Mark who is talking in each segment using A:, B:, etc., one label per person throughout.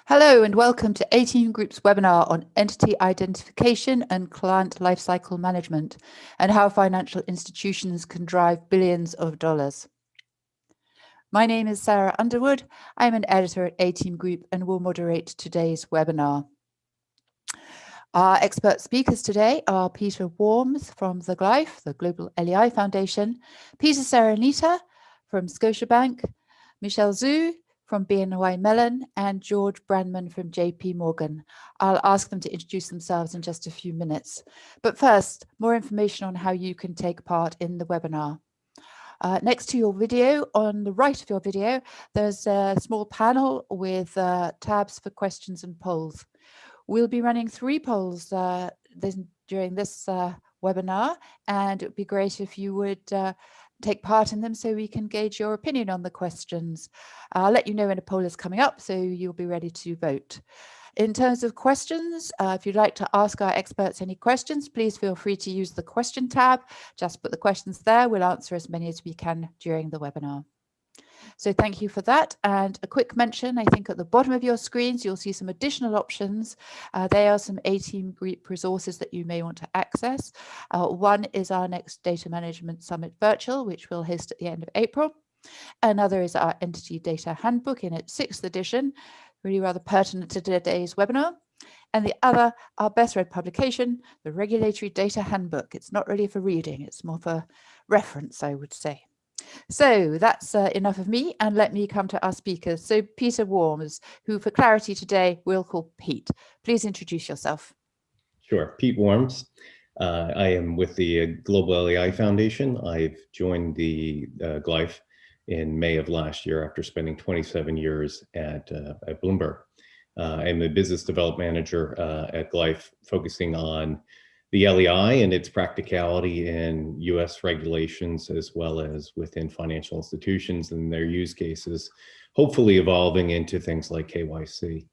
A: Hello and welcome to 18 Group's webinar on entity identification and client lifecycle management and how financial institutions can drive billions of dollars. My name is Sarah Underwood. I'm an editor at 18 Group and will moderate today's webinar. Our expert speakers today are Peter Worms from the Glyph, the Global LEI Foundation, Peter Serenity from Scotiabank, Michelle Zhu from BNY Mellon, and George Brandman from JP Morgan. I'll ask them to introduce themselves in just a few minutes. But first, more information on how you can take part in the webinar. Next to your video, on the right of your video, there's a small panel with tabs for questions and polls. We'll be running 3 polls during this webinar, and it would be great if you would take part in them so we can gauge your opinion on the questions. I'll let you know when a poll is coming up so you'll be ready to vote. In terms of questions, if you'd like to ask our experts any questions, please feel free to use the question tab. Just put the questions there. We'll answer as many as we can during the webinar. So thank you for that. And a quick mention, I think at the bottom of your screens, you'll see some additional options. They are some 18 Group resources that you may want to access. One is our next Data Management Summit Virtual, which we'll host at the end of April. Another is our Entity Data Handbook in its 6th edition, really rather pertinent to today's webinar. And the other, our best read publication, the Regulatory Data Handbook. It's not really for reading, it's more for reference, I would say. So that's enough of me, and let me come to our speakers. So Peter Worms, who for clarity today we'll call Pete. Please introduce yourself.
B: Sure, Pete Worms. I am with the Global LEI Foundation. I've joined the Glyph in May of last year after spending 27 years at Bloomberg. I'm a business development manager at Glyph, focusing on the LEI and its practicality in US regulations, as well as within financial institutions and their use cases, hopefully evolving into things like KYC.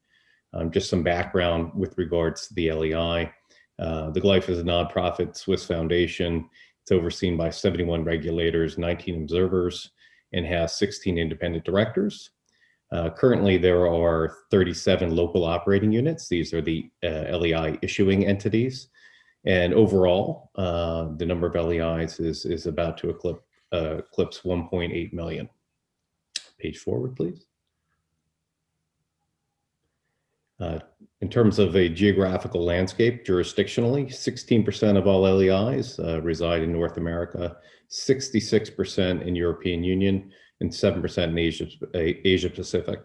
B: Just some background with regards to the LEI. The Glyph is a nonprofit Swiss foundation. It's overseen by 71 regulators, 19 observers, and has 16 independent directors. Currently, there are 37 local operating units. These are the LEI issuing entities. And overall, the number of LEIs is about to eclipse 1.8 million. Page forward, please. In terms of a geographical landscape, jurisdictionally, 16% of all LEIs reside in North America, 66% in European Union, and 7% in Asia Pacific.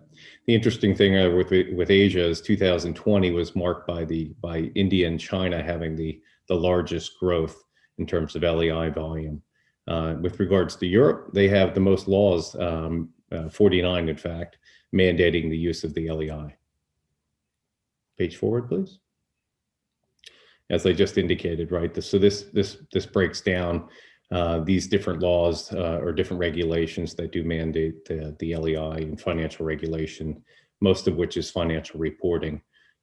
B: The interesting thing with Asia is 2020 was marked by India and China having the largest growth in terms of LEI volume. With regards to Europe, they have the most laws, 49 in fact, mandating the use of the LEI. Page forward, please. As I just indicated, right? So this breaks down these different laws or different regulations that do mandate the LEI and financial regulation, most of which is financial reporting.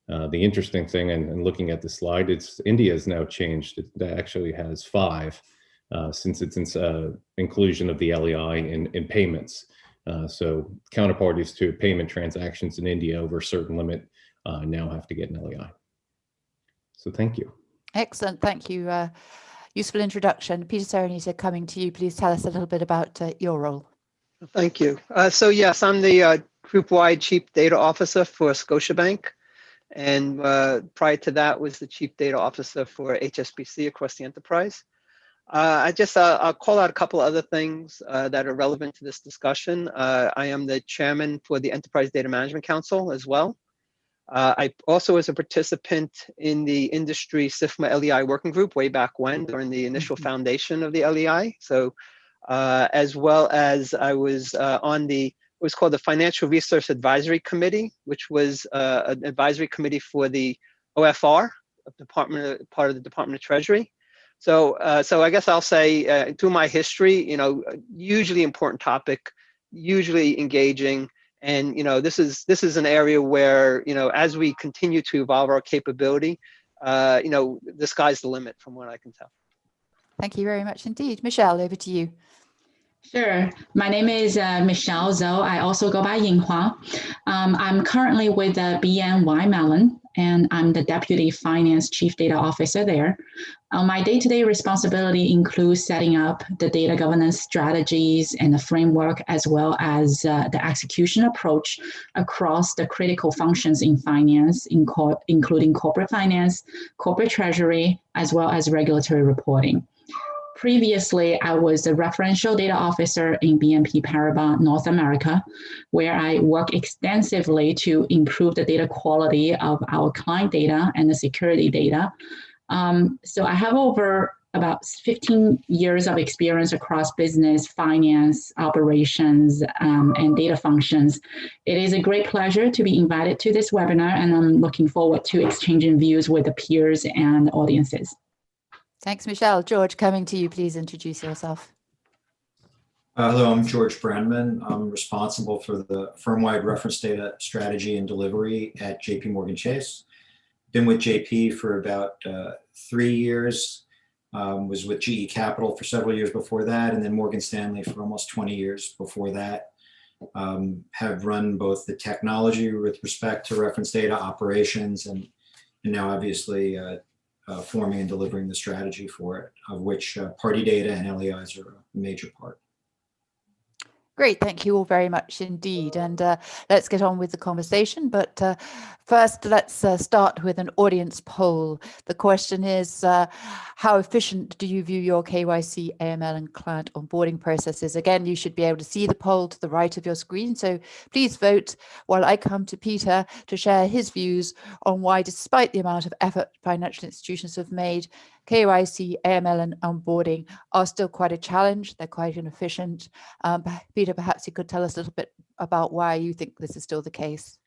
B: The interesting thing, and looking at the slide, India has now changed. It actually has 5 since its inclusion of the LEI in payments. So counterparties to payment transactions in India over a certain limit now have to get an LEI. So thank you. Excellent,
A: thank you. Useful introduction. Peter Serenity, coming to you. Please tell us a little bit about your role.
C: Thank you. So yes, I'm the group-wide Chief Data Officer for Scotiabank. And prior to that was the Chief Data Officer for HSBC across the enterprise. I'll call out a couple other things that are relevant to this discussion. I am the chairman for the Enterprise Data Management Council as well. I also was a participant in the industry SIFMA LEI working group way back when, during the initial foundation of the LEI. So as well as I was on it was called the Financial Resource Advisory Committee, which was an advisory committee for the OFR, part of the Department of Treasury. So I guess I'll say through my history, hugely important topic, hugely engaging. And this is an area where as we continue to evolve our capability, the sky's the limit from what I can tell.
A: Thank you very much indeed. Michelle, over to you.
D: Sure. My name is Michelle Zhou. I also go by Yinghua. I'm currently with BNY Mellon, and I'm the Deputy Finance Chief Data Officer there. My day-to-day responsibility includes setting up the data governance strategies and the framework, as well as the execution approach across the critical functions in finance, including corporate finance, corporate treasury, as well as regulatory reporting. Previously, I was a referential data officer in BNP Paribas North America, where I work extensively to improve the data quality of our client data and the security data. So I have over about 15 years of experience across business, finance, operations, and data functions. It is a great pleasure to be invited to this webinar, and I'm looking forward to exchanging views with the peers and audiences.
A: Thanks, Michelle. George, coming to you, please introduce yourself.
E: Hello, I'm George Brandman. I'm responsible for the firm-wide reference data strategy and delivery at JP Morgan Chase. Been with JP for about 3 years, was with GE Capital for several years before that, and then Morgan Stanley for almost 20 years before that. Have run both the technology with respect to reference data operations and now obviously forming and delivering the strategy for it, of which party data and LEIs are a major part.
A: Great, thank you all very much indeed. And let's get on with the conversation. But first, let's start with an audience poll. The question is, how efficient do you view your KYC, AML, and client onboarding processes? Again, you should be able to see the poll to the right of your screen. So please vote while I come to Peter to share his views on why, despite the amount of effort financial institutions have made, KYC, AML, and onboarding are still quite a challenge. They're quite inefficient. Peter, perhaps you could tell us a little bit about why you think this is still the case.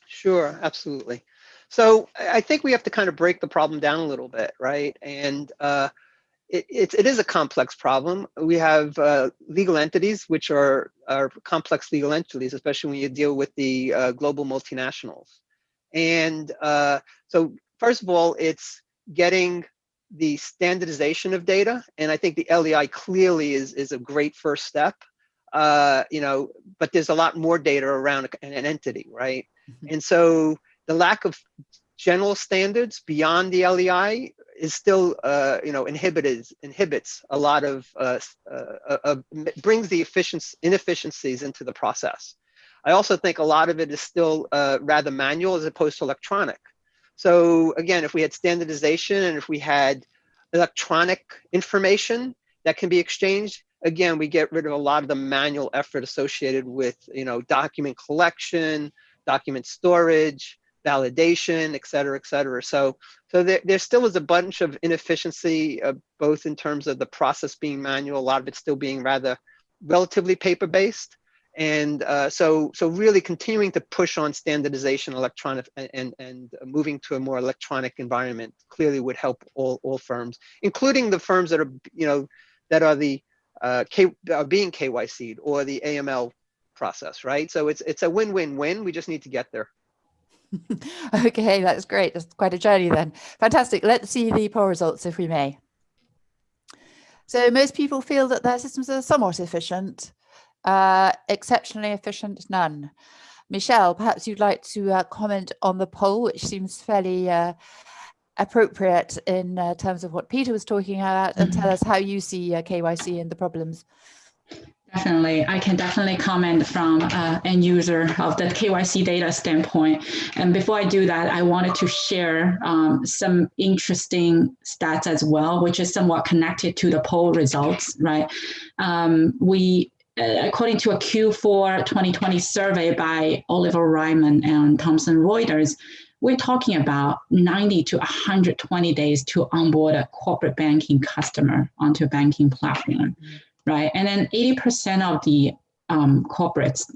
A: Sure,
C: Absolutely. So I think we have to kind of break the problem down a little bit, right? And it is a complex problem. We have legal entities, which are complex legal entities, especially when you deal with the global multinationals. And so first of all, it's getting the standardization of data. And I think the LEI clearly is a great first step, but there's a lot more data around an entity, right? Mm-hmm. And so the lack of general standards beyond the LEI is still, inhibits a lot of, brings the inefficiencies into the process. I also think a lot of it is still rather manual as opposed to electronic. So again, if we had standardization and if we had electronic information that can be exchanged, again, we get rid of a lot of the manual effort associated with, document collection, document storage, validation, et cetera, et cetera. So there still is a bunch of inefficiency, both in terms of the process being manual, a lot of it still being rather relatively paper-based. And so really continuing to push on standardization, electronic, and moving to a more electronic environment clearly would help all firms, including the firms that are, that are the are being KYC'd or the AML process, right? So it's a win-win-win. We just need to get there. Okay, that's great. That's quite a journey then. Fantastic. Let's see the poll results, if we may. So most people feel that their systems are somewhat efficient. Exceptionally efficient, none. Michelle, perhaps you'd like to comment on the poll, which seems fairly appropriate in terms of what Peter was talking about, and tell us how you see KYC and the problems.
D: Definitely. I can definitely comment from end user of the KYC data standpoint. And before I do that, I wanted to share some interesting stats as well, which is somewhat connected to the poll results, right? According to a Q4 2020 survey by Oliver Ryman and Thomson Reuters, we're talking about 90 to 120 days to onboard a corporate banking customer onto a banking platform, right? And then 80% of the corporates,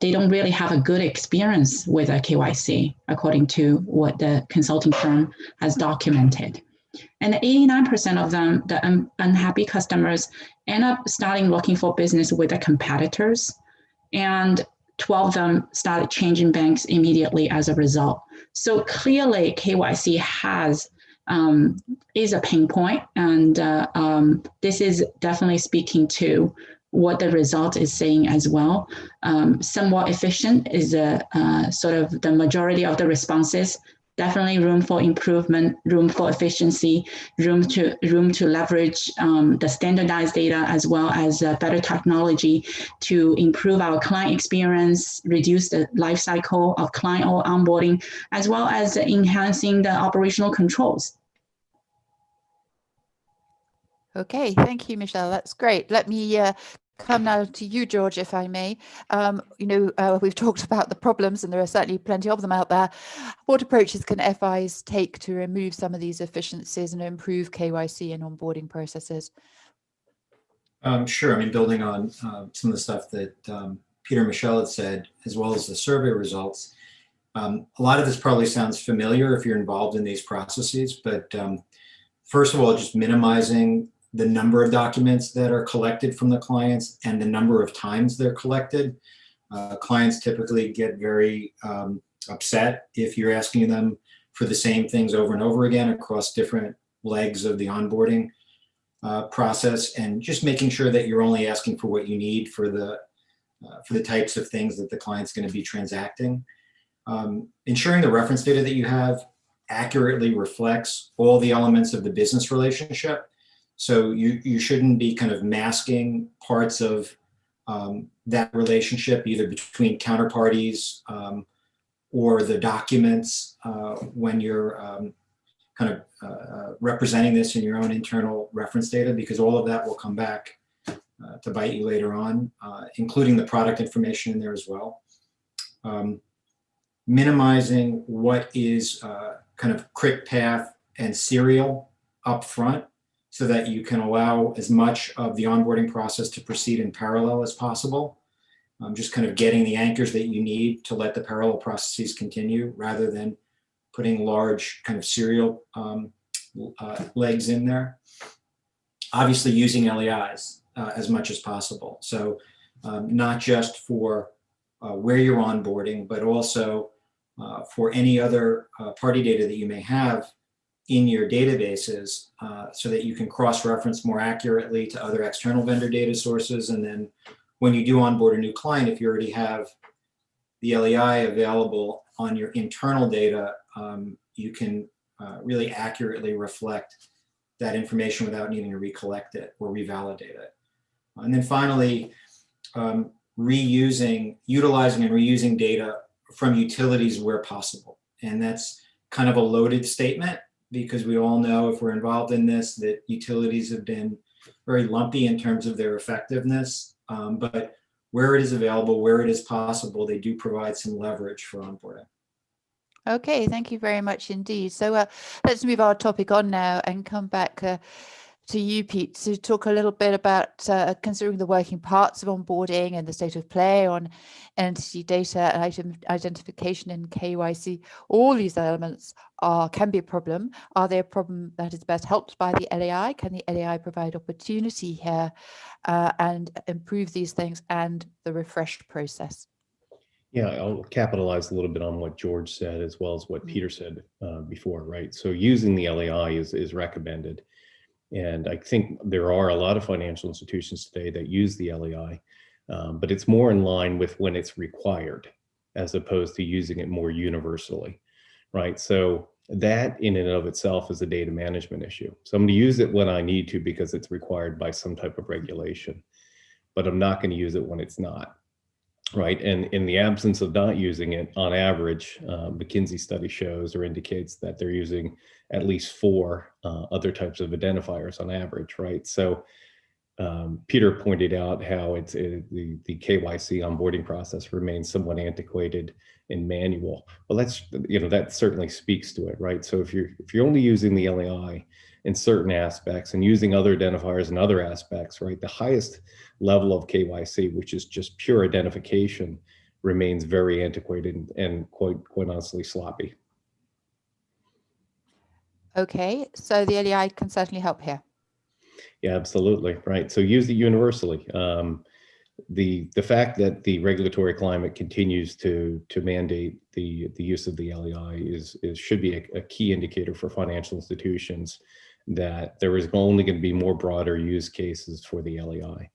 D: they don't really have a good experience with a KYC, according to what the consulting firm has documented. And 89% of them, the unhappy customers, end up starting looking for business with the competitors, and 12 of them started changing banks immediately as a result. So clearly, KYC is a pain point, and this is definitely speaking to what the result is saying as well. Somewhat efficient is sort of the majority of the responses. Definitely room for improvement, room for efficiency, room to leverage the standardized data as well as better technology to improve our client experience, reduce the life cycle of client or onboarding, as well as enhancing the operational controls.
A: Okay, thank you, Michelle. That's great. Let me come now to you, George, if I may. We've talked about the problems, and there are certainly plenty of them out there. What approaches can FIs take to remove some of these efficiencies and improve KYC and onboarding processes?
E: Sure. I mean, building on some of the stuff that Peter and Michelle had said, as well as the survey results, a lot of this probably sounds familiar if you're involved in these processes, but first of all, just minimizing the number of documents that are collected from the clients and the number of times they're collected. Clients typically get very upset if you're asking them for the same things over and over again across different legs of the onboarding process, and just making sure that you're only asking for what you need for the types of things that the client's going to be transacting. Ensuring the reference data that you have accurately reflects all the elements of the business relationship. So you shouldn't be kind of masking parts of that relationship, either between counterparties or the documents when you're kind of representing this in your own internal reference data, because all of that will come back to bite you later on, including the product information in there as well. Minimizing what is kind of quick path and serial up front, so that you can allow as much of the onboarding process to proceed in parallel as possible. Just kind of getting the anchors that you need to let the parallel processes continue, rather than putting large kind of serial legs in there. Obviously using LEIs as much as possible. So not just for where you're onboarding, but also for any other party data that you may have in your databases, so that you can cross-reference more accurately to other external vendor data sources. And then when you do onboard a new client, if you already have the LEI available on your internal data, you can really accurately reflect that information without needing to recollect it or revalidate it. And then finally, utilizing and reusing data from utilities where possible. And that's kind of a loaded statement, because we all know, if we're involved in this, that utilities have been very lumpy in terms of their effectiveness. But where it is available, where it is possible, they do provide some leverage for onboarding.
A: Okay, thank you very much indeed. So let's move our topic on now and come back to you, Pete, to talk a little bit about considering the working parts of onboarding and the state of play on entity data, item identification, and KYC. All these elements can be a problem. Are they a problem that is best helped by the LEI? Can the LEI provide opportunity here and improve these things and the refreshed process?
B: Yeah, I'll capitalize a little bit on what George said, as well as what Peter said before, right? So using the LEI is recommended. And I think there are a lot of financial institutions today that use the LEI, but it's more in line with when it's required, as opposed to using it more universally, right? So that in and of itself is a data management issue. So I'm going to use it when I need to because it's required by some type of regulation, but I'm not going to use it when it's not. Right. And in the absence of not using it, on average, McKinsey study shows or indicates that they're using at least 4 other types of identifiers on average. Right. So Peter pointed out how the KYC onboarding process remains somewhat antiquated and manual. Well, that certainly speaks to it. Right. So if you're only using the LEI in certain aspects and using other identifiers in other aspects, right, the highest level of KYC, which is just pure identification, remains very antiquated and quite honestly sloppy.
A: Okay, so the LEI can certainly help here.
B: Yeah, absolutely, right. So use it universally. The fact that the regulatory climate continues to mandate the use of the LEI should be a key indicator for financial institutions that there is only going to be more broader use cases for the LEI.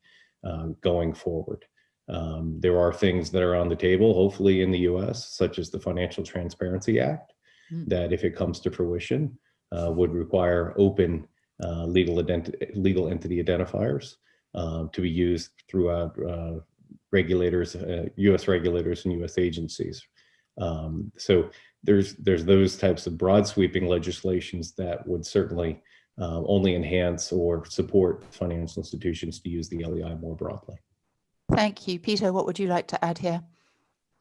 B: going forward. There are things that are on the table, hopefully in the US, such as the Financial Transparency Act, that if it comes to fruition, would require open legal entity identifiers to be used throughout regulators, US regulators and US agencies. So there's those types of broad sweeping legislations that would certainly only enhance or support financial institutions to use the LEI more broadly.
A: Thank you. Peter, what would you like to add here?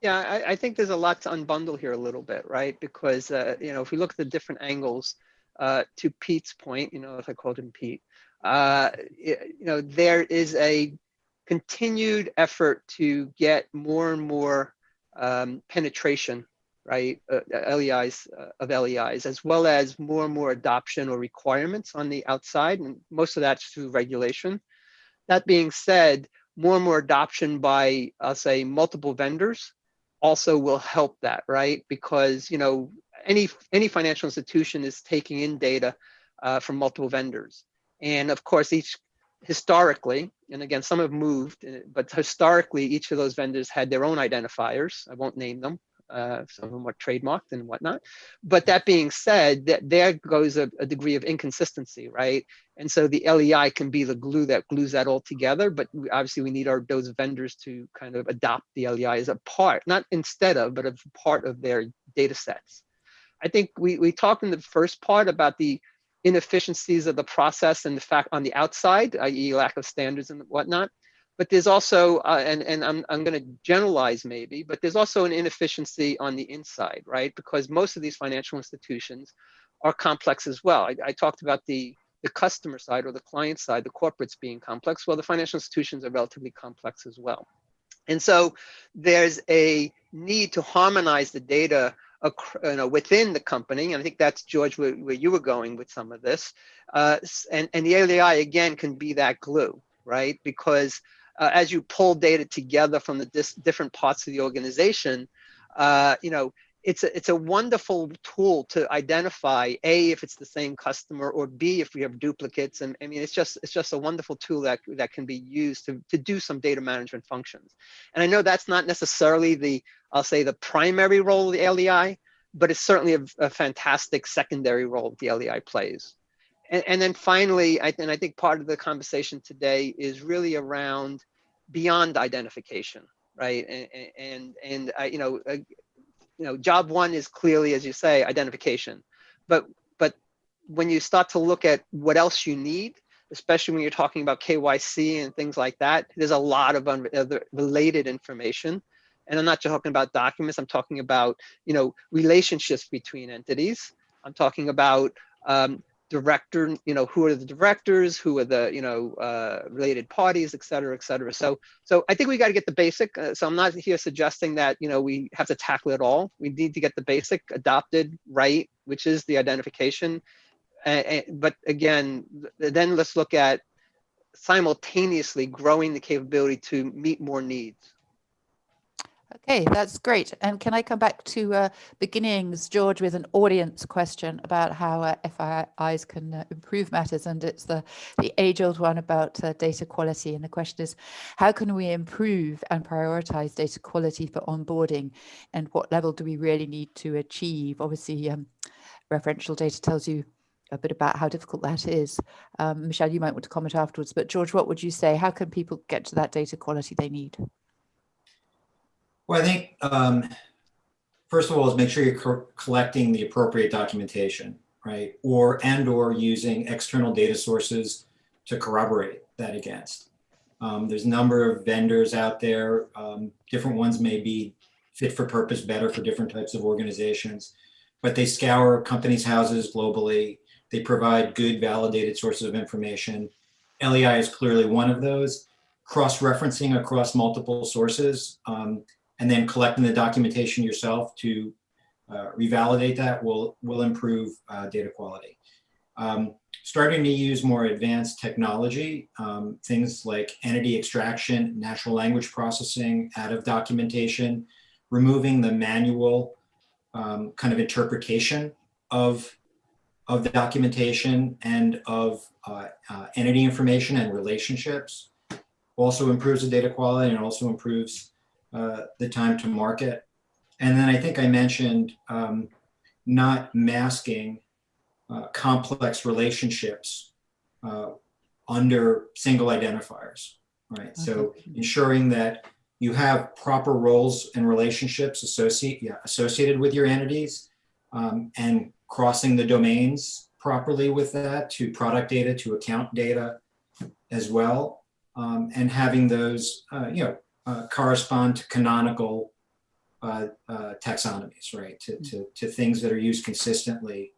C: Yeah, I think there's a lot to unbundle here a little bit, right? Because, if we look at the different angles, to Pete's point, if I called him Pete, there is a continued effort to get more and more penetration, right, LEIs, of LEIs, as well as more adoption or requirements on the outside, and most of that's through regulation. That being said, more and more adoption by, I'll say, multiple vendors also will help that, right? Because any financial institution is taking in data from multiple vendors, and of course, historically, and again, some have moved, but historically, each of those vendors had their own identifiers. I won't name them. Some of them are trademarked and whatnot. But that being said, there goes a degree of inconsistency, right? And so the LEI can be the glue that glues that all together. But obviously, we need those vendors to kind of adopt the LEI as a part, not instead of, but a part of their data sets. I think we talked in the first part about the inefficiencies of the process and the fact on the outside, i.e. lack of standards and whatnot. But there's also, and I'm going to generalize maybe, but there's also an inefficiency on the inside, right? Because most of these financial institutions are complex as well. I talked about the customer side or the client side, the corporates being complex. Well, the financial institutions are relatively complex as well. And so there's a need to harmonize the data within the company. And I think that's, George, where you were going with some of this. And the LEI, again, can be that glue, right? Because as you pull data together from the different parts of the organization, it's a wonderful tool to identify A, if it's the same customer, or B, if we have duplicates. And I mean, it's just a wonderful tool that can be used to do some data management functions. And I know that's not necessarily I'll say the primary role of the LEI, but it's certainly a fantastic secondary role the LEI plays. And then finally, I think part of the conversation today is really around beyond identification, right? And job one is clearly, as you say, identification. But when you start to look at what else you need, especially when you're talking about KYC and things like that, there's a lot of other related information. And I'm not just talking about documents. I'm talking about relationships between entities. I'm talking about director, who are the directors, who are the related parties, et cetera, et cetera. So I think we got to get the basic. So I'm not here suggesting that we have to tackle it all. We need to get the basic adopted right, which is the identification. But again, then let's look at simultaneously growing the capability to meet more needs.
A: Okay, that's great. And can I come back to beginnings, George, with an audience question about how FIIs can improve matters? And it's the age-old one about data quality. And the question is, how can we improve and prioritize data quality for onboarding? And what level do we really need to achieve? Obviously, referential data tells you a bit about how difficult that is. Michelle, you might want to comment afterwards. But George, what would you say? How can people get to that data quality they need?
E: Well, I think, first of all, is make sure you're collecting the appropriate documentation, right? Or using external data sources to corroborate that against. There's a number of vendors out there. Different ones may be fit for purpose better for different types of organizations, but they scour companies' houses globally. They provide good validated sources of information. LEI is clearly one of those. Cross-referencing across multiple sources, and then collecting the documentation yourself to revalidate that will improve data quality. Starting to use more advanced technology, things like entity extraction, natural language processing out of documentation, removing the manual kind of interpretation of the documentation and of entity information and relationships. also improves the data quality and also improves the time to market. And then I think I mentioned not masking complex relationships under single identifiers, right? Okay. So ensuring that you have proper roles and relationships associated with your entities, and crossing the domains properly with that to product data, to account data as well, and having those correspond to canonical taxonomies, right? To things that are used consistently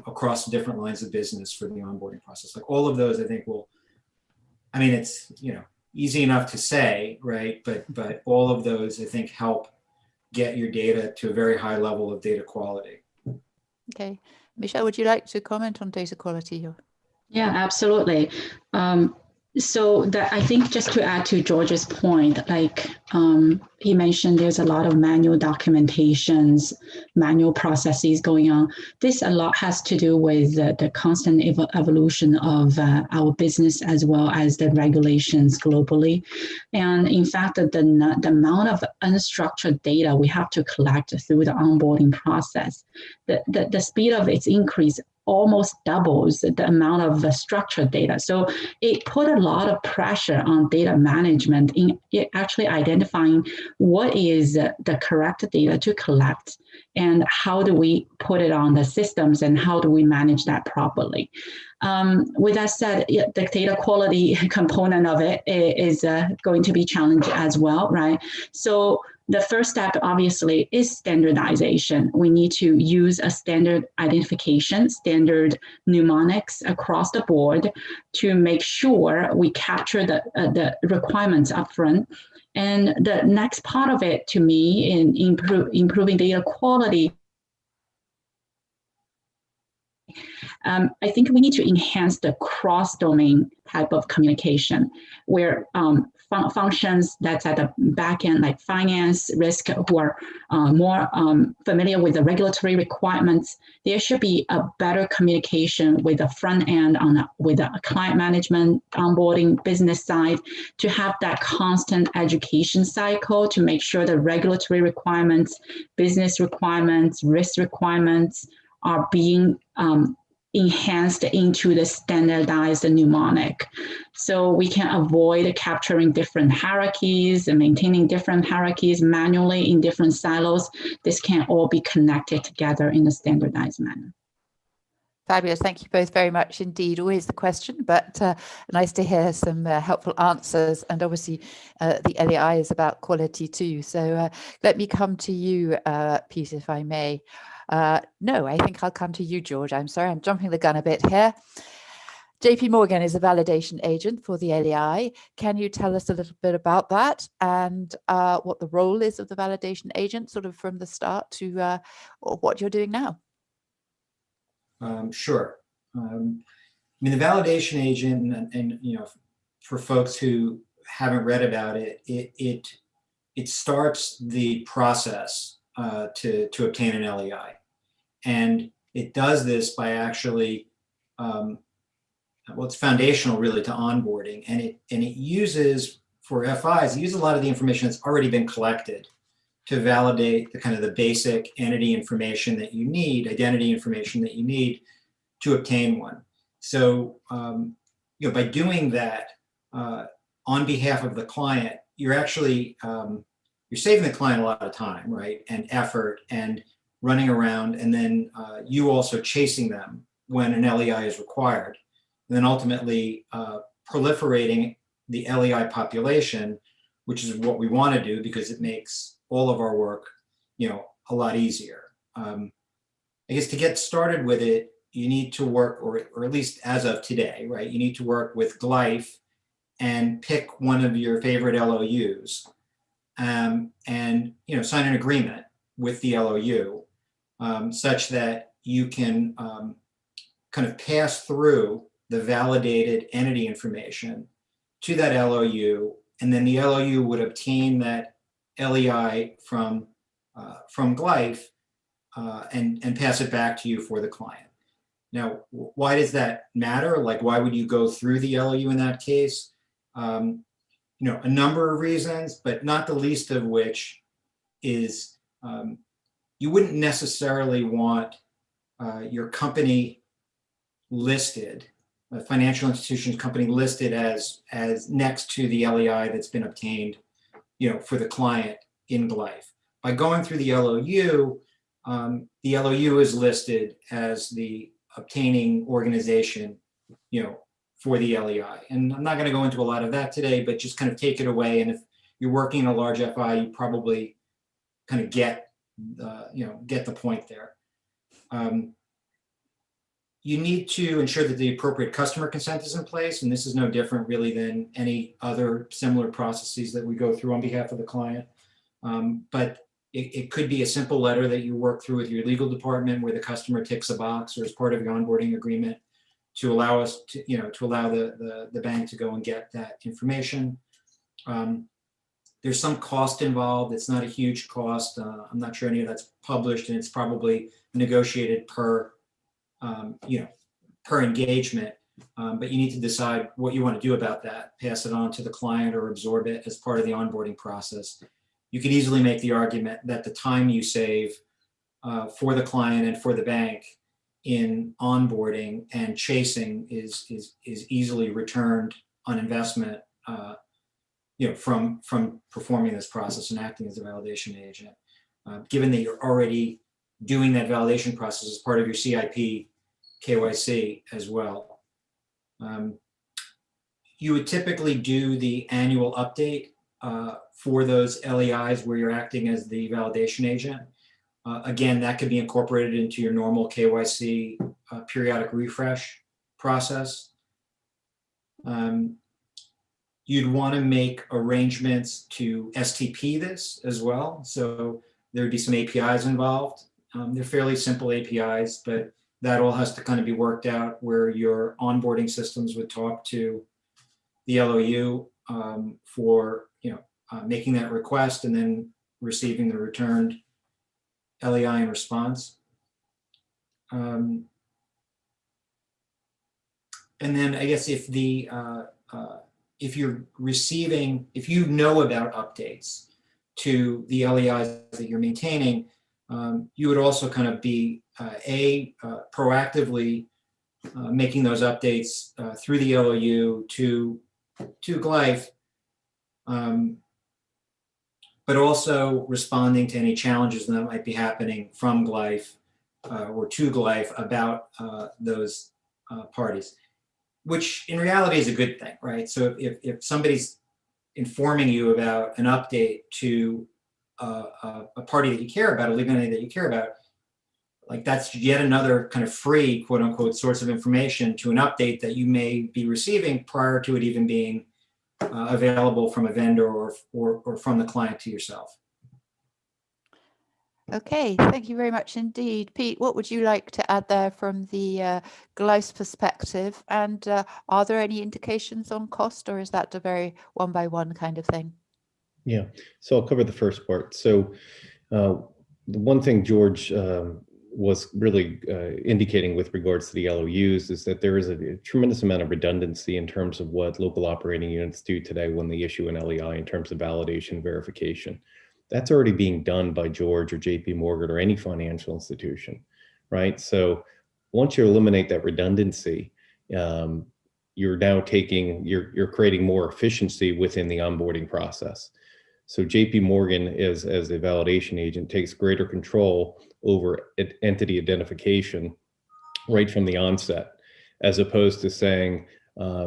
E: across different lines of business for the onboarding process. Like all of those, I think it's, easy enough to say, right? But all of those, I think, help get your data to a very high level of data quality.
A: Okay. Michelle, would you like to comment on data quality here?
D: Yeah, absolutely. So that I think just to add to George's point, like he mentioned, there's a lot of manual documentations, manual processes going on. This a lot has to do with the constant evolution of our business as well as the regulations globally. And in fact, the amount of unstructured data we have to collect through the onboarding process, the speed of its increase almost doubles the amount of structured data. So it put a lot of pressure on data management in actually identifying what is the correct data to collect and how do we put it on the systems and how do we manage that properly. With that said, the data quality component of it is going to be challenged as well, right? So the first step, obviously, is standardization. We need to use a standard identification, standard mnemonics across the board to make sure we capture the requirements upfront. And the next part of it, to me, in improving data quality, I think we need to enhance the cross-domain type of communication where functions that's at the back end, like finance, risk, who are more familiar with the regulatory requirements, there should be a better communication with the front end with the client management, onboarding, business side, to have that constant education cycle to make sure the regulatory requirements, business requirements, risk requirements are being enhanced into the standardized mnemonic. So we can avoid capturing different hierarchies and maintaining different hierarchies manually in different silos. This can all be connected together in a standardized manner.
A: Fabulous. Thank you both very much indeed. Always the question, but nice to hear some helpful answers. And obviously the LEI is about quality too. So let me come to you, Pete, if I may. No, I think I'll come to you, George. I'm sorry, I'm jumping the gun a bit here. JP Morgan is a validation agent for the LEI. Can you tell us a little bit about that and what the role is of the validation agent, sort of from the start to what you're doing now?
E: Sure. The validation agent, and for folks who haven't read about it, it starts the process to obtain an LEI, and it does this by actually, it's foundational really to onboarding, and it uses, for FIs, it uses a lot of the information that's already been collected to validate the kind of the basic entity information that you need, identity information that you need to obtain one. So, by doing that on behalf of the client, you're actually, you're saving the client a lot of time, right? And effort and running around, and then you also chasing them when an LEI is required. And then ultimately proliferating the LEI population, which is what we want to do because it makes all of our work, a lot easier. I guess to get started with it, you need to work, or at least as of today, right? You need to work with Glyph and pick one of your favorite LOUs, and sign an agreement with the LOU, such that you can kind of pass through the validated entity information to that LOU, and then the LOU would obtain that LEI from Glyph and pass it back to you for the client. Now, why does that matter? Like, why would you go through the LOU in that case? a number of reasons, but not the least of which is you wouldn't necessarily want your company listed, a financial institution's company listed as next to the LEI that's been obtained, for the client in Glyph. By going through the LOU is listed as the obtaining organization, for the LEI. And I'm not going to go into a lot of that today, but just kind of take it away. And if you're working in a large FI, you probably kind of get the point there. You need to ensure that the appropriate customer consent is in place, and this is no different really than any other similar processes that we go through on behalf of the client. But it could be a simple letter that you work through with your legal department where the customer ticks a box or as part of the onboarding agreement to allow us to, to allow the bank to go and get that information. There's some cost involved. It's not a huge cost. I'm not sure any of that's published, and it's probably negotiated per engagement, but you need to decide what you want to do about that, pass it on to the client or absorb it as part of the onboarding process. You could easily make the argument that the time you save for the client and for the bank in onboarding and chasing is easily returned on investment, from performing this process and acting as a validation agent. Given that you're already doing that validation process as part of your CIP KYC as well. You would typically do the annual update for those LEIs where you're acting as the validation agent. Again, that could be incorporated into your normal KYC periodic refresh process. You'd want to make arrangements to STP this as well. So there'd be some APIs involved. They're fairly simple APIs, but that all has to kind of be worked out where your onboarding systems would talk to the LOU for making that request and then receiving the returned LEI in response. And then I guess if you're receiving, if you know about updates to the LEIs that you're maintaining, you would also kind of be proactively making those updates through the LOU to Glyph, but also responding to any challenges that might be happening from Glyph or to Glyph about those parties, which in reality is a good thing, right? So if somebody's informing you about an update to a party that you care about, a legal entity that you care about, like that's yet another kind of free, quote unquote, source of information to an update that you may be receiving prior to it even being available from a vendor or from the client to yourself.
A: Okay, thank you very much indeed. Pete, what would you like to add there from the Glyph's perspective? And are there any indications on cost, or is that a very one-by-one kind of thing?
B: Yeah, so I'll cover the first part. So the one thing George was really indicating with regards to the LOUs is that there is a tremendous amount of redundancy in terms of what local operating units do today when they issue an LEI in terms of validation verification. That's already being done by George or JP Morgan or any financial institution, right? So once you eliminate that redundancy, you're now you're creating more efficiency within the onboarding process. So JP Morgan as a validation agent takes greater control over entity identification right from the onset, as opposed to saying,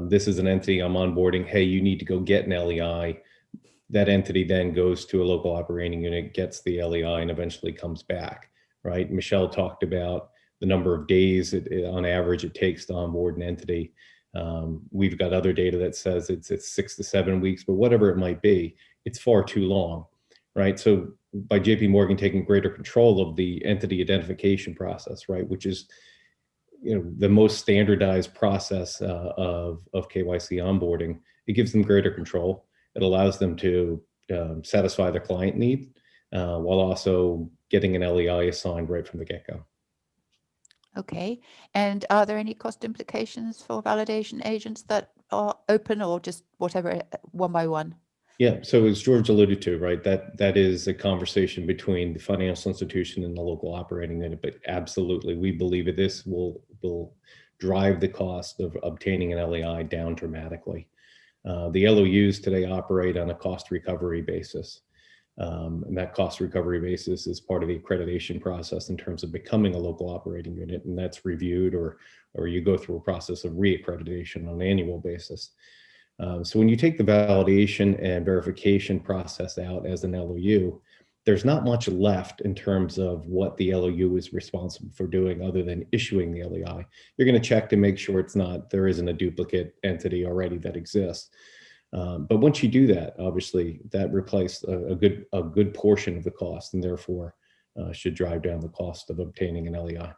B: this is an entity I'm onboarding, hey, you need to go get an LEI. That entity then goes to a local operating unit, gets the LEI, and eventually comes back, right? Michelle talked about the number of days on average it takes to onboard an entity. We've got other data that says it's 6 to 7 weeks, but whatever it might be, it's far too long, right? So by JP Morgan taking greater control of the entity identification process, right, which is the most standardized process of KYC onboarding, it gives them greater control. It allows them to satisfy their client need while also getting an LEI assigned right from the get-go.
A: Okay, and are there any cost implications for validation agents that open, or just whatever, one by one?
B: Yeah, so as George alluded to, right, that is a conversation between the financial institution and the local operating unit, but absolutely, we believe that this will drive the cost of obtaining an LEI down dramatically. The LOUs today operate on a cost recovery basis. And that cost recovery basis is part of the accreditation process in terms of becoming a local operating unit, and that's reviewed, or you go through a process of reaccreditation on an annual basis. So when you take the validation and verification process out as an LOU, there's not much left in terms of what the LOU is responsible for doing other than issuing the LEI. You're going to check to make sure there isn't a duplicate entity already that exists. But once you do that, obviously that replaced a good portion of the cost, and therefore should drive down the cost of obtaining an LEI.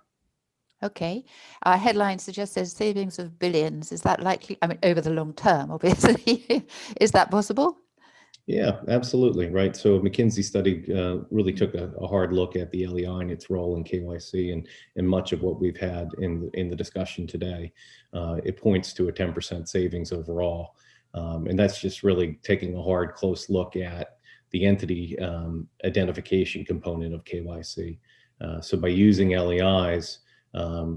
A: Okay. Our headline suggests there's savings of billions. Is that likely? I mean, over the long term, obviously. Is that possible?
B: Yeah, absolutely. Right. So a McKinsey study really took a hard look at the LEI and its role in KYC, and much of what we've had in the discussion today. It points to a 10% savings overall. And that's just really taking a hard, close look at the entity identification component of KYC. So by using LEIs,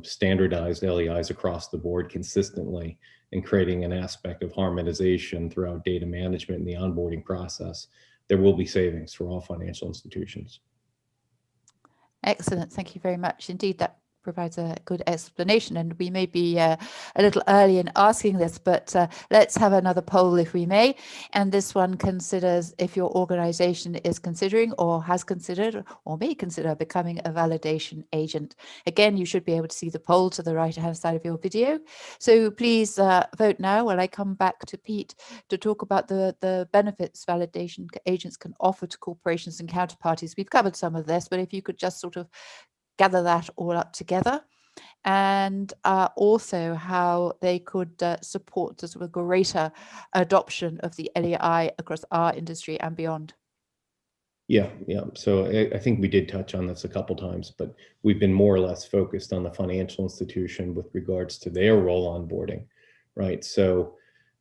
B: standardized LEIs across the board consistently, and creating an aspect of harmonization throughout data management and the onboarding process, there will be savings for all financial institutions.
A: Excellent. Thank you very much. Indeed, that provides a good explanation, and we may be a little early in asking this, but let's have another poll if we may. And this one considers if your organization is considering, or has considered, or may consider becoming a validation agent. Again, you should be able to see the poll to the right hand side of your video. So please vote now while I come back to Pete to talk about the benefits validation agents can offer to corporations and counterparties. We've covered some of this, but if you could just sort of gather that all up together, and also how they could support the sort of greater adoption of the LEI across our industry and beyond.
B: Yeah. So I think we did touch on this a couple times, but we've been more or less focused on the financial institution with regards to their role onboarding, right? So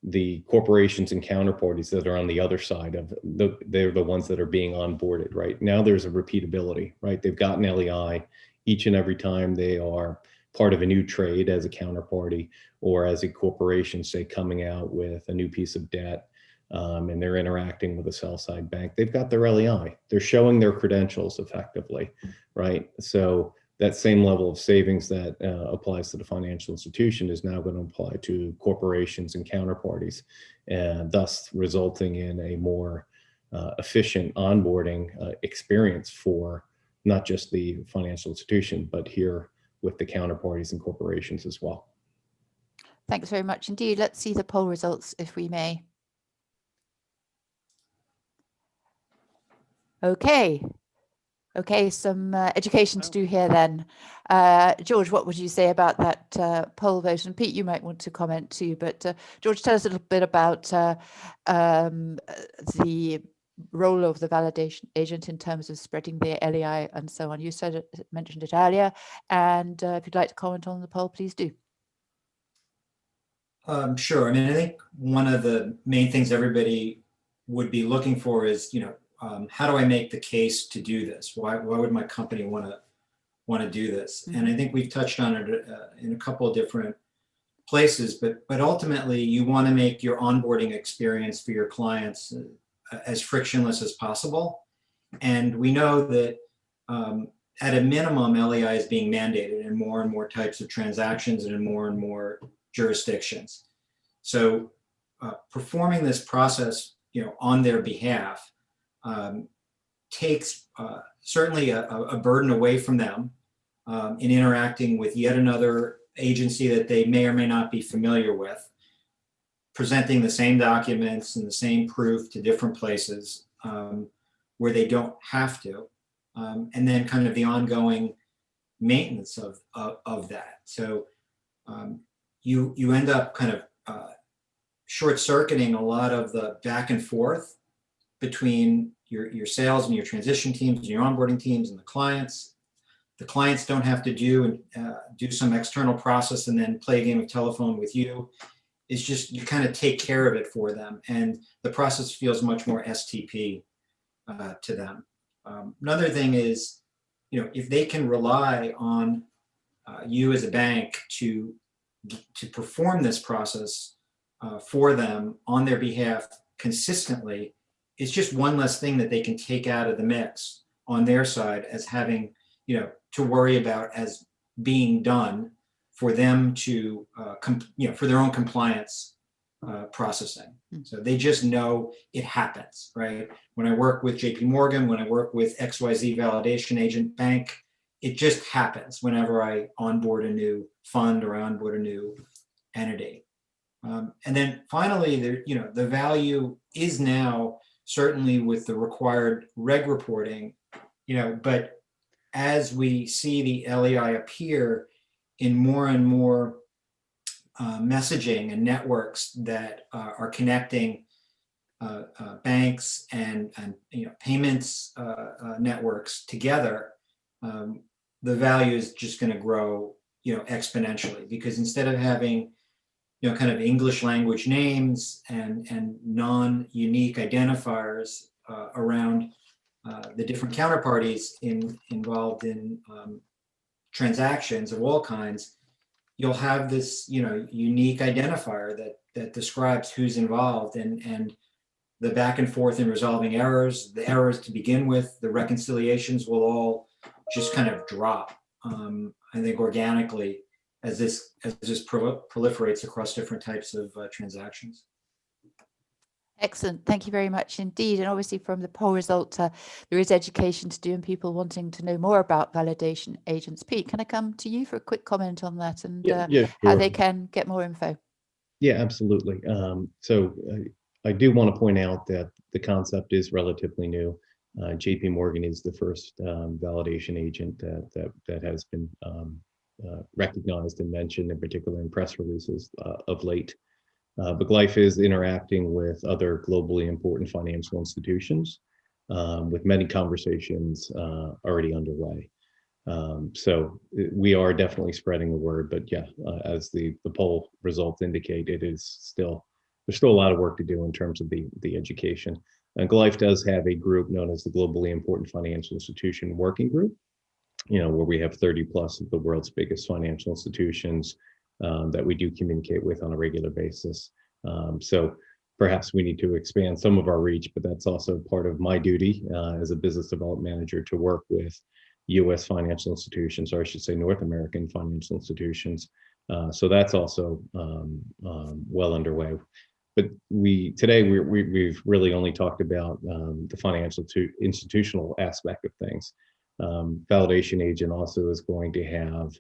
B: the corporations and counterparties that are on the other side of they're the ones that are being onboarded, right? Now there's a repeatability, right? They've gotten LEI each and every time they are part of a new trade as a counterparty, or as a corporation, say, coming out with a new piece of debt, and they're interacting with a sell side bank. They've got their LEI. They're showing their credentials effectively, right? So that same level of savings that applies to the financial institution is now going to apply to corporations and counterparties, and thus resulting in a more efficient onboarding experience for not just the financial institution, but here with the counterparties and corporations as well.
A: Thanks very much indeed. Let's see the poll results, if we may. Okay, some education to do here then. George, what would you say about that poll vote? And Pete, you might want to comment too, but George, tell us a little bit about the role of the validation agent in terms of spreading the LEI and so on. You mentioned it earlier, and if you'd like to comment on the poll, please do.
E: Sure. I mean, I think one of the main things everybody would be looking for is, how do I make the case to do this? Why would my company want to do this? Mm-hmm. And I think we've touched on it in a couple of different places, but ultimately you want to make your onboarding experience for your clients as frictionless as possible. And we know that at a minimum, LEI is being mandated in more and more types of transactions and in more jurisdictions. So performing this process, on their behalf takes certainly a burden away from them in interacting with yet another agency that they may or may not be familiar with, presenting the same documents and the same proof to different places where they don't have to, and then kind of the ongoing maintenance of that. So you end up kind of short-circuiting a lot of the back and forth between your sales and your transition teams and your onboarding teams and the clients. The clients don't have to do some external process and then play a game of telephone with you. is just you kind of take care of it for them, and the process feels much more STP to them. Another thing is, if they can rely on you as a bank to perform this process for them on their behalf consistently, it's just one less thing that they can take out of the mix on their side as having, to worry about as being done for them to, for their own compliance processing. So they just know it happens, right? When I work with JP Morgan, when I work with XYZ validation agent bank, it just happens whenever I onboard a new fund or onboard a new entity. And then finally, the value is now certainly with the required reg reporting, but as we see the LEI appear in more and more messaging and networks that are connecting banks and payments networks together, the value is just going to grow exponentially, because instead of having kind of English language names and non-unique identifiers around the different counterparties involved in transactions of all kinds, you'll have this unique identifier that describes who's involved, and the back and forth in resolving errors, the errors to begin with, the reconciliations will all just kind of drop, I think, organically as this proliferates across different types of transactions.
A: Excellent. Thank you very much indeed. And obviously from the poll result, there is education to do and people wanting to know more about validation agents. Pete, can I come to you for a quick comment on that and how they can get more info?
B: Yeah, absolutely. So I do want to point out that the concept is relatively new. JP Morgan is the first validation agent that has been recognized and mentioned, in particular in press releases of late. But Glyph is interacting with other globally important financial institutions, with many conversations already underway. So we are definitely spreading the word, but yeah, as the poll results indicate, there's still a lot of work to do in terms of the education. And Glyph does have a group known as the Globally Important Financial Institution Working Group, where we have 30 plus of the world's biggest financial institutions that we do communicate with on a regular basis. So perhaps we need to expand some of our reach, but that's also part of my duty as a business development manager to work with US financial institutions, or I should say North American financial institutions. So that's also well underway. But today we've really only talked about the financial institutional aspect of things. Validation agent also is going to have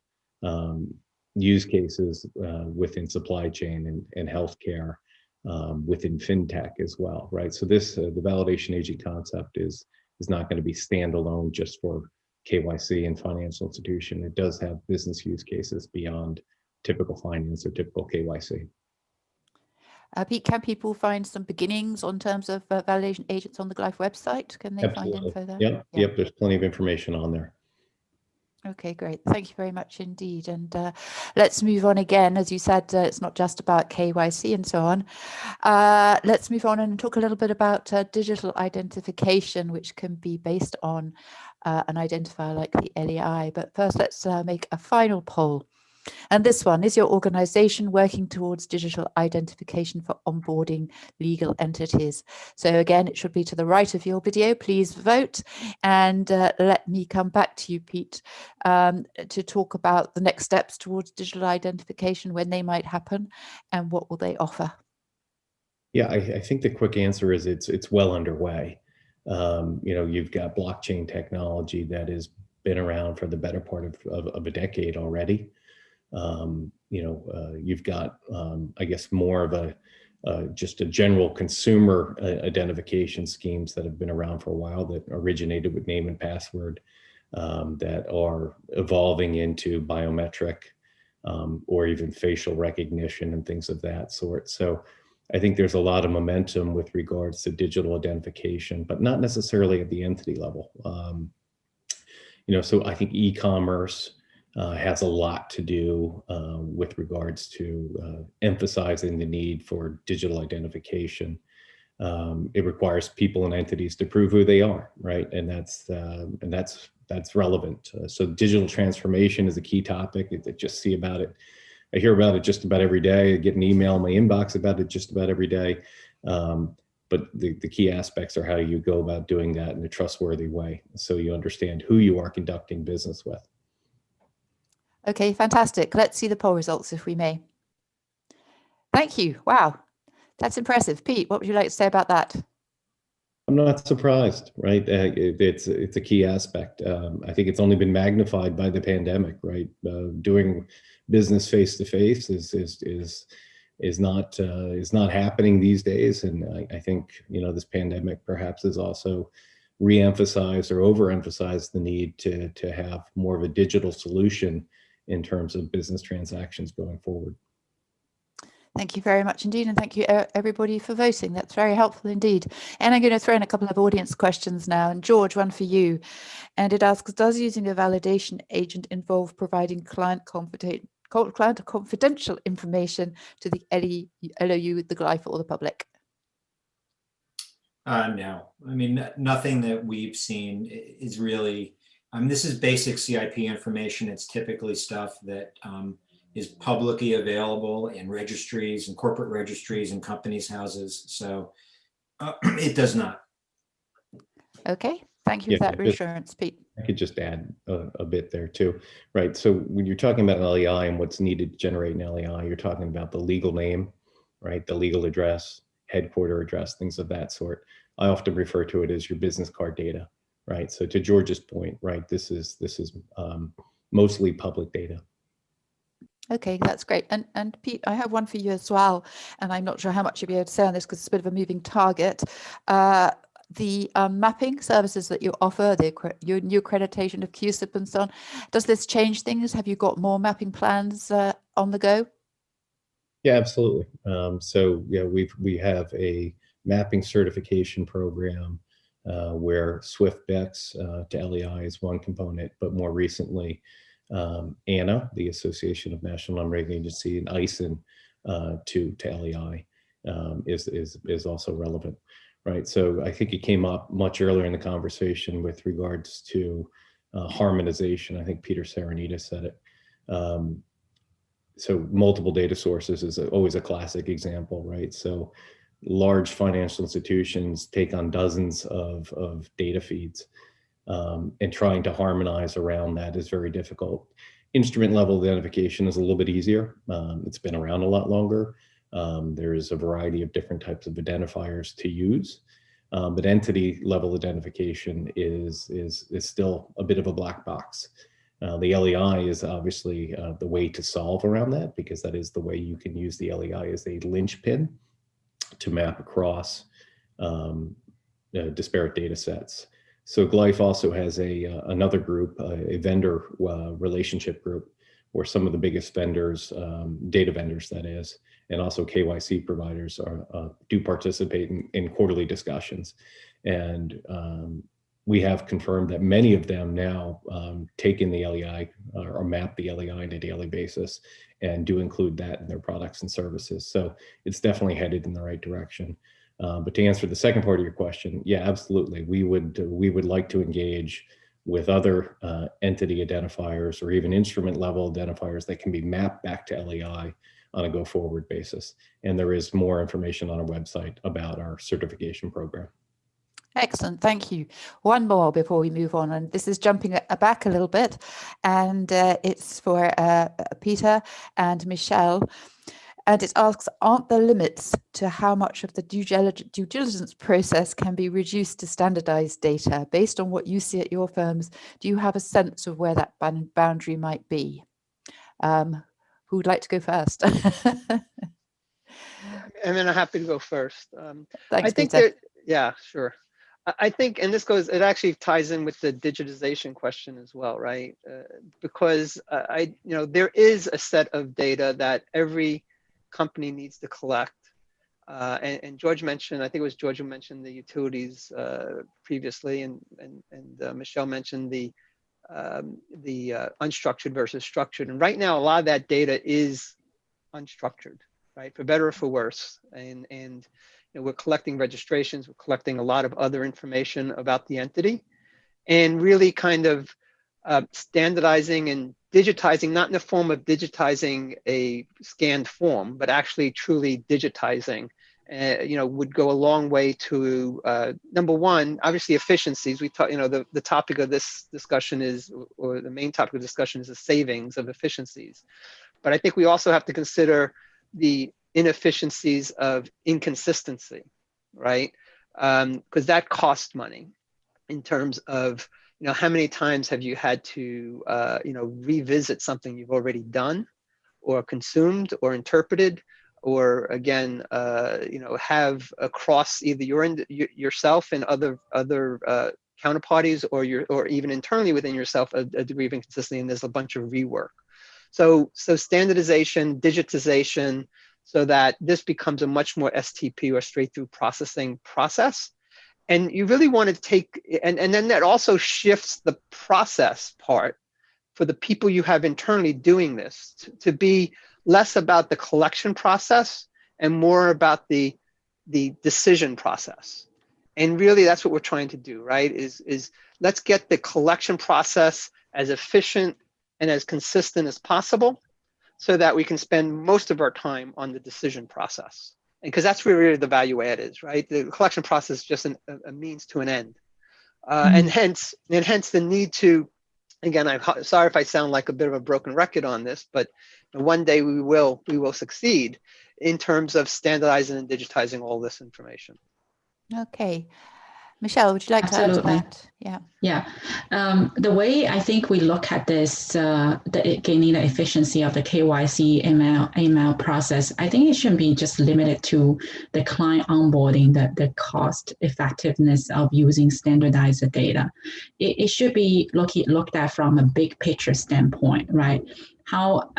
B: use cases within supply chain and healthcare, within fintech as well, right? So the validation agent concept is not going to be standalone just for KYC and financial institution. It does have business use cases beyond typical finance or typical KYC.
A: Pete, can people find some beginnings on terms of validation agents on the Glyph website? Can they
B: Absolutely.
A: find info there?
B: Yep, there's plenty of information on there.
A: Okay, great. Thank you very much indeed. And let's move on again. As you said, it's not just about KYC and so on. Let's move on and talk a little bit about digital identification, which can be based on an identifier like the LEI. But first, let's make a final poll. And this one, is your organization working towards digital identification for onboarding legal entities? So again, it should be to the right of your video. Please vote. And let me come back to you, Pete, to talk about the next steps towards digital identification, when they might happen, and what will they offer?
B: Yeah, I think the quick answer is it's well underway. You've got blockchain technology that has been around for the better part of a decade already. You've got, I guess, more of just a general consumer identification schemes that have been around for a while, that originated with name and password, that are evolving into biometric or even facial recognition and things of that sort. So I think there's a lot of momentum with regards to digital identification, but not necessarily at the entity level. So I think e-commerce, has a lot to do with regards to emphasizing the need for digital identification. It requires people and entities to prove who they are, right? And that's relevant. So digital transformation is a key topic. I just see about it. I hear about it just about every day. I get an email in my inbox about it just about every day. But the key aspects are how you go about doing that in a trustworthy way, so you understand who you are conducting business with.
A: Okay, fantastic. Let's see the poll results, if we may. Thank you. Wow, that's impressive. Pete, what would you like to say about that?
B: I'm not surprised, right? It's a key aspect. I think it's only been magnified by the pandemic, right? Doing business face to face is not happening these days, and I think this pandemic perhaps has also re-emphasized or overemphasized the need to have more of a digital solution in terms of business transactions going forward.
A: Thank you very much indeed, and thank you everybody for voting. That's very helpful indeed. And I'm going to throw in a couple of audience questions now. And George, one for you. And it asks, does using a validation agent involve providing client confidential information to the LOU, the Glyph, or the public?
E: No, I mean, nothing that we've seen is really, this is basic CIP information. It's typically stuff that is publicly available in registries and corporate registries and companies' houses. So it does not.
A: Okay, thank you for that reassurance, Pete.
B: I could just add a bit there too, right? So when you're talking about an LEI and what's needed to generate an LEI, you're talking about the legal name, right? The legal address, headquarter address, things of that sort. I often refer to it as your business card data, right? So to George's point, right, this is mostly public data.
A: Okay, that's great. And Pete, I have one for you as well, and I'm not sure how much you'll be able to say on this because it's a bit of a moving target. The mapping services that you offer, your new accreditation of QSIP and so on, does this change things? Have you got more mapping plans on the go?
B: Yeah, absolutely. So yeah, we have a mapping certification program where SwiftBEX to LEI is one component, but more recently, ANA, the Association of National Numbering Agency, and ISIN to LEI is also relevant, right? So I think it came up much earlier in the conversation with regards to harmonization. I think Peter Serenity said it. So multiple data sources is always a classic example, right? So large financial institutions take on dozens of data feeds. And trying to harmonize around that is very difficult. Instrument level identification is a little bit easier. It's been around a lot longer. There's a variety of different types of identifiers to use, but entity level identification is still a bit of a black box. The LEI is obviously the way to solve around that, because that is the way you can use the LEI as a linchpin to map across disparate data sets. So Glyph also has another group, a vendor relationship group, where some of the biggest vendors, data vendors that is, and also KYC providers do participate in quarterly discussions. And we have confirmed that many of them now take in the LEI or map the LEI on a daily basis and do include that in their products and services. So it's definitely headed in the right direction. But to answer the second part of your question, yeah, absolutely. We would like to engage with other entity identifiers or even instrument level identifiers that can be mapped back to LEI on a go forward basis. And there is more information on our website about our certification program.
A: Excellent, thank you. One more before we move on, and this is jumping back a little bit, and it's for Peter and Michelle. And it asks, aren't there limits to how much of the due diligence process can be reduced to standardized data? Based on what you see at your firms, do you have a sense of where that boundary might be? Who would like to go first?
C: And then I'm happy to go first.
A: Thanks,
C: I think
A: Peter.
C: that, yeah, sure. I think, and it actually ties in with the digitization question as well, right? Because there is a set of data that every company needs to collect. And George mentioned, I think it was George who mentioned the utilities previously, and Michelle mentioned the unstructured versus structured. And right now, a lot of that data is unstructured, right? For better or for worse. And you know, we're collecting registrations, we're collecting a lot of other information about the entity, and really kind of standardizing and digitizing, not in the form of digitizing a scanned form, but actually truly digitizing, you know, would go a long way to, number one, obviously efficiencies. We talk, you know, the topic of this discussion is, or the main topic of discussion is the savings of efficiencies. But I think we also have to consider the inefficiencies of inconsistency, right? Because that costs money in terms of, you know, how many times have you had to, you know, revisit something you've already done or consumed or interpreted, or again, you know, have across either yourself and other counterparties, or even internally within yourself, a degree of inconsistency, and there's a bunch of rework. So standardization, digitization, so that this becomes a much more STP or straight through processing process. And you really want to take, and then that also shifts the process part for the people you have internally doing this to be less about the collection process and more about the decision process. And really that's what we're trying to do, right? Is let's get the collection process as efficient and as consistent as possible so that we can spend most of our time on the decision process. And because that's where really the value add is, right? The collection process is just a means to an end. And hence the need to, again, I'm sorry if I sound like a bit of a broken record on this, but one day we will succeed in terms of standardizing and digitizing all this information.
A: Okay. Michelle, would you like to add to that? Yeah.
D: Yeah. The way I think we look at this, gaining the efficiency of the KYC AML process, I think it shouldn't be just limited to the client onboarding, the cost effectiveness of using standardized data. It should be looked at from a big picture standpoint, right? How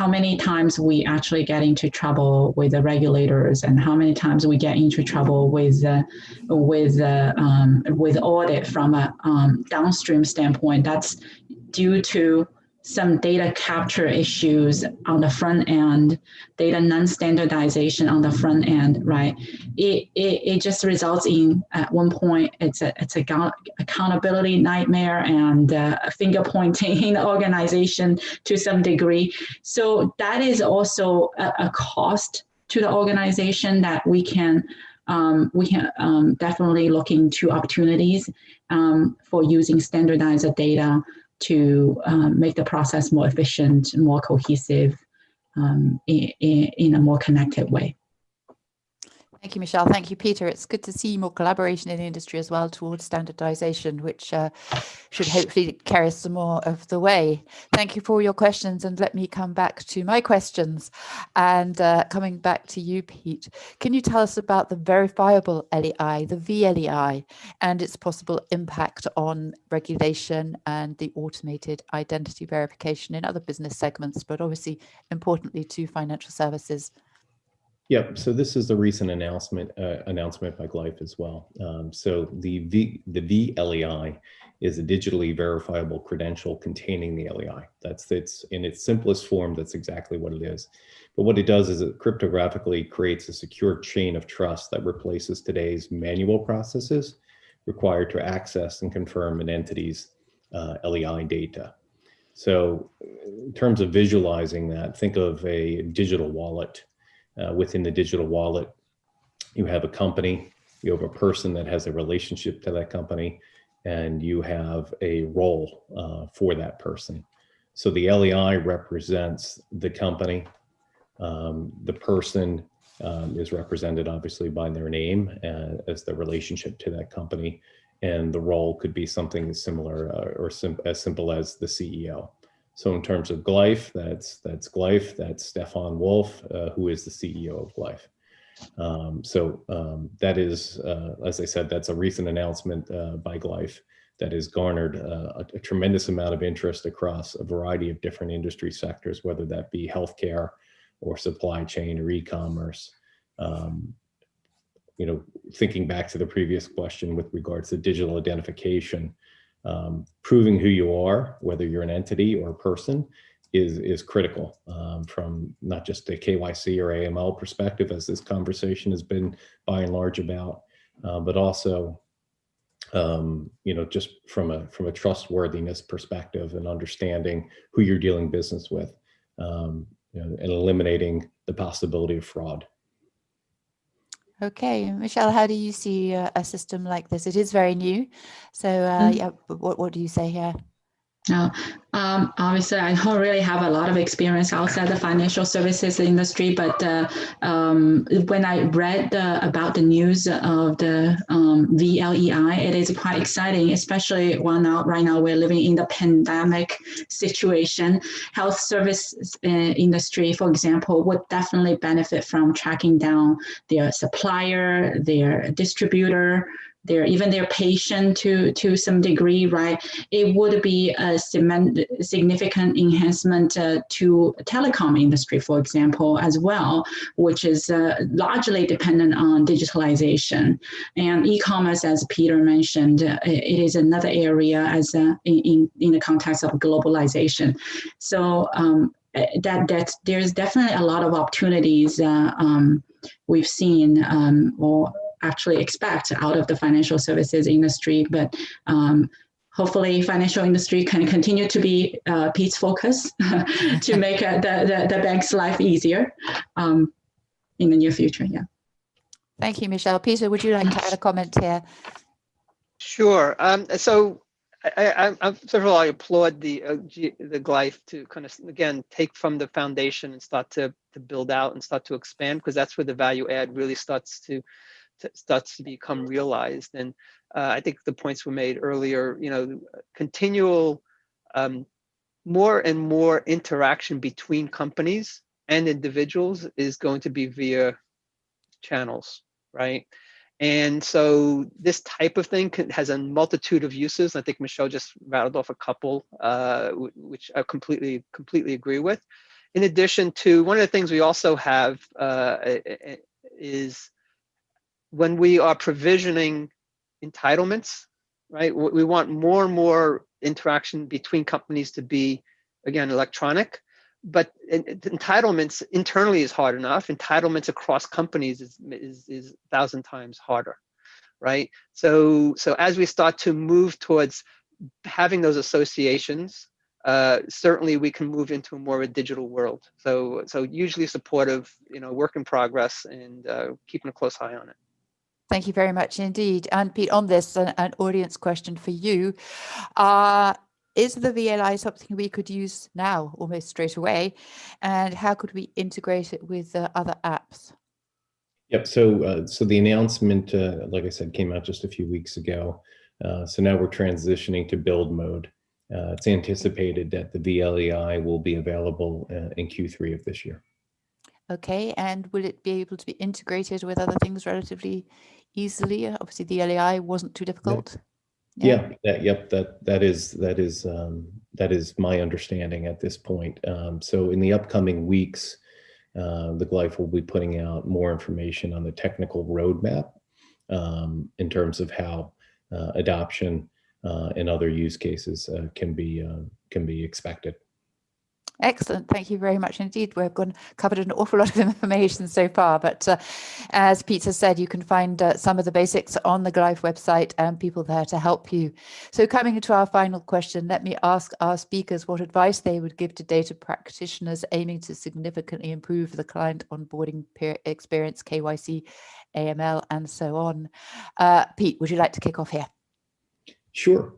D: many times we actually get into trouble with the regulators, and how many times we get into trouble with audit from a downstream standpoint. That's due to some data capture issues on the front end, data non-standardization on the front end, right? It just results in, at one point, it's a accountability nightmare and finger pointing in the organization to some degree. So that is also a cost to the organization that we can definitely look into opportunities for using standardized data to make the process more efficient, more cohesive, in a more connected way.
A: Thank you, Michelle. Thank you, Peter. It's good to see more collaboration in the industry as well towards standardization, which should hopefully carry us some more of the way. Thank you for your questions, and let me come back to my questions. And coming back to you, Pete, can you tell us about the verifiable LEI, the VLEI, and its possible impact on regulation and the automated identity verification in other business segments, but obviously importantly to financial services?
B: Yep. So this is a recent announcement by Glyph as well. So the VLEI is a digitally verifiable credential containing the LEI. It's in its simplest form. That's exactly what it is. But what it does is it cryptographically creates a secure chain of trust that replaces today's manual processes required to access and confirm an entity's LEI data. So in terms of visualizing that, think of a digital wallet. Within the digital wallet, you have a company, you have a person that has a relationship to that company, and you have a role for that person. So the LEI represents the company. The person is represented obviously by their name as the relationship to that company, and the role could be something similar or as simple as the CEO. So in terms of Glyph, that's Glyph, that's Stefan Wolf, who is the CEO of Glyph. That is, as I said, that's a recent announcement by Glyph that has garnered a tremendous amount of interest across a variety of different industry sectors, whether that be healthcare or supply chain or e-commerce. Thinking back to the previous question with regards to digital identification, proving who you are, whether you're an entity or a person, is critical from not just a KYC or AML perspective, as this conversation has been by and large about, but also just from a trustworthiness perspective and understanding who you're dealing business with, and eliminating the possibility of fraud.
A: Okay, Michelle, how do you see a system like this? It is very new, so yeah, what do you say here?
D: Obviously, I don't really have a lot of experience outside the financial services industry, but when I read about the news of the VLEI, it is quite exciting, especially right now we're living in the pandemic situation. Health services industry, for example, would definitely benefit from tracking down their supplier, their distributor, even their patient to some degree, right? It would be a significant enhancement to telecom industry, for example, as well, which is largely dependent on digitalization. And e-commerce, as Peter mentioned, it is another area as in the context of globalization. So there's definitely a lot of opportunities we've seen or actually expect out of the financial services industry, but hopefully financial industry can continue to be Pete's focus to make the bank's life easier in the near future. Yeah.
A: Thank you, Michelle. Peter, would you like to add a comment here?
C: Sure. So first of all, I applaud the Glyph to kind of, again, take from the foundation and start to build out and start to expand, because that's where the value add really starts to become realized. And I think the points were made earlier, continual more and more interaction between companies and individuals is going to be via channels, right? And so this type of thing has a multitude of uses. I think Michelle just rattled off a couple, which I completely agree with. In addition to, one of the things we also have is when we are provisioning entitlements, right? We want more and more interaction between companies to be, again, electronic, but entitlements internally is hard enough. Entitlements across companies is 1,000 times harder, right? So as we start to move towards having those associations, certainly we can move into a more digital world. So usually supportive, work in progress, and keeping a close eye on it.
A: Thank you very much indeed. And Pete, on this, an audience question for you. Is the VLI something we could use now, almost straight away? And how could we integrate it with other apps?
B: Yep. So the announcement, like I said, came out just a few weeks ago. So now we're transitioning to build mode. It's anticipated that the VLEI will be available in Q3 of this year. Okay,
A: and will it be able to be integrated with other things relatively easily? Obviously, the LEI wasn't too difficult.
B: Yeah. That is my understanding at this point. So in the upcoming weeks, the Glyph will be putting out more information on the technical roadmap in terms of how adoption and other use cases can be expected.
A: Excellent. Thank you very much indeed. We've covered an awful lot of information so far, but as Peter said, you can find some of the basics on the Glyph website and people there to help you. So coming into our final question, let me ask our speakers what advice they would give to data practitioners aiming to significantly improve the client onboarding experience, KYC, AML, and so on. Pete, would you like to kick off here?
B: Sure.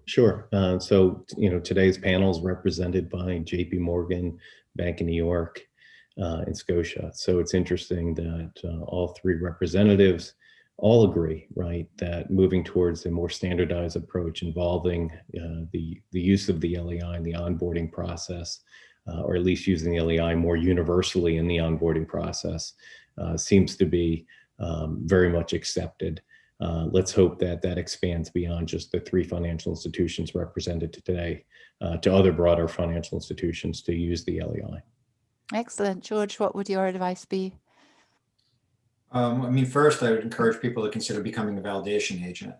B: So, today's panel is represented by JP Morgan, Bank of New York, and Scotia. So it's interesting that all three representatives all agree, right, that moving towards a more standardized approach involving the use of the LEI in the onboarding process, or at least using the LEI more universally in the onboarding process, seems to be very much accepted. Let's hope that expands beyond just the three financial institutions represented today to other broader financial institutions to use the LEI.
A: Excellent. George, what would your advice be?
E: First, I would encourage people to consider becoming a validation agent.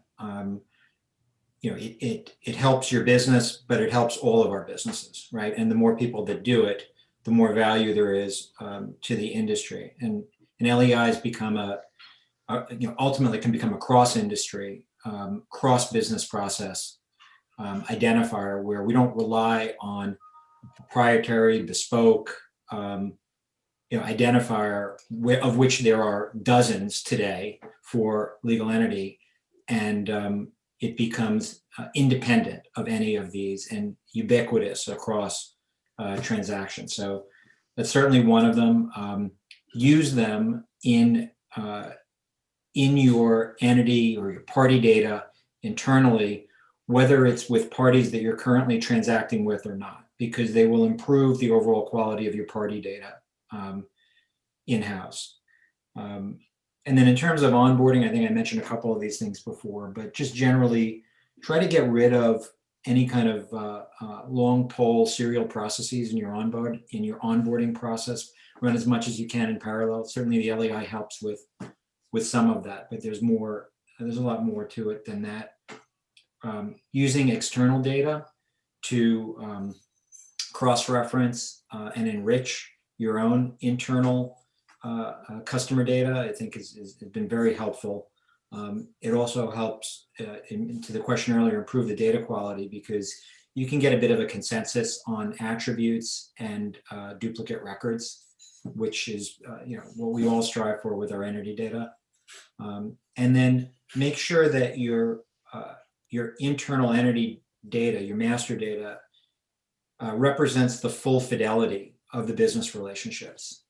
E: it helps your business, but it helps all of our businesses, right? And the more people that do it, the more value there is to the industry. And LEIs become ultimately can become a cross-industry, cross-business process identifier where we don't rely on proprietary, bespoke identifier of which there are dozens today for legal entity, and it becomes independent of any of these and ubiquitous across transactions. So that's certainly one of them. Use them in your entity or your party data internally, whether it's with parties that you're currently transacting with or not, because they will improve the overall quality of your party data in-house. And then in terms of onboarding, I think I mentioned a couple of these things before, but just generally try to get rid of any kind of long pole serial processes in your onboarding process. Run as much as you can in parallel. Certainly the LEI helps with some of that, but there's a lot more to it than that. Using external data to cross-reference and enrich your own internal customer data, I think has been very helpful. It also helps, to the question earlier, improve the data quality, because you can get a bit of a consensus on attributes and duplicate records, which is what we all strive for with our entity data. And then make sure that your internal entity data, your master data, represents the full fidelity of the business relationships.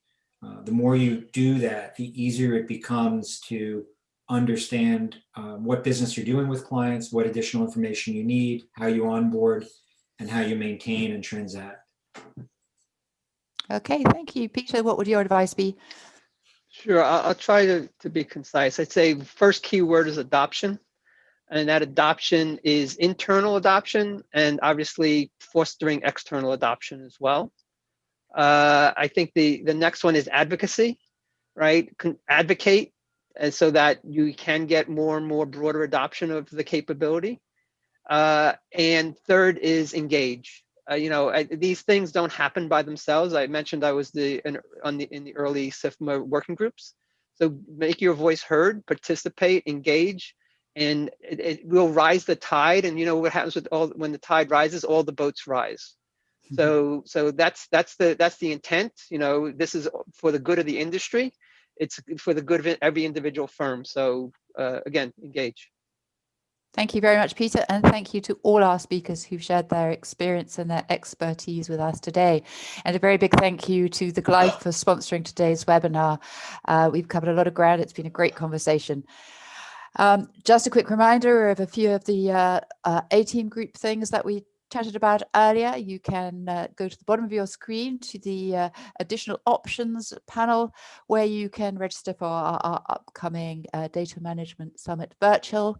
E: The more you do that, the easier it becomes to understand what business you're doing with clients, what additional information you need, how you onboard, and how you maintain and transact.
A: Okay, thank you. Peter, what would your advice be?
C: Sure, I'll try to be concise. I'd say the first key word is adoption. And that adoption is internal adoption and obviously fostering external adoption as well. I think the next one is advocacy, right? Advocate, and so that you can get more and more broader adoption of the capability. And third is engage. These things don't happen by themselves. I mentioned I was in the early SIFMA working groups. So make your voice heard, participate, engage, and it will rise the tide. And you know what happens when the tide rises, all the boats rise. So that's the intent. This is for the good of the industry. It's for the good of every individual firm. So again, engage.
A: Thank you very much, Peter, and thank you to all our speakers who've shared their experience and their expertise with us today. And a very big thank you to the Glyph for sponsoring today's webinar. We've covered a lot of ground. It's been a great conversation. Just a quick reminder of a few of the A-team group things that we chatted about earlier. You can go to the bottom of your screen to the additional options panel, where you can register for our upcoming Data Management Summit virtual,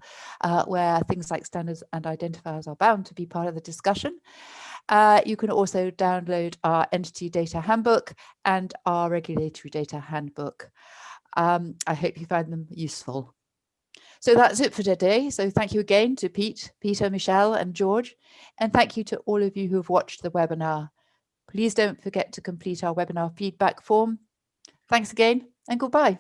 A: where things like standards and identifiers are bound to be part of the discussion. You can also download our Entity Data Handbook and our Regulatory Data Handbook. I hope you find them useful. So that's it for today. So thank you again to Peter, Michelle, and George. And thank you to all of you who have watched the webinar. Please don't forget to complete our webinar feedback form. Thanks again, and goodbye.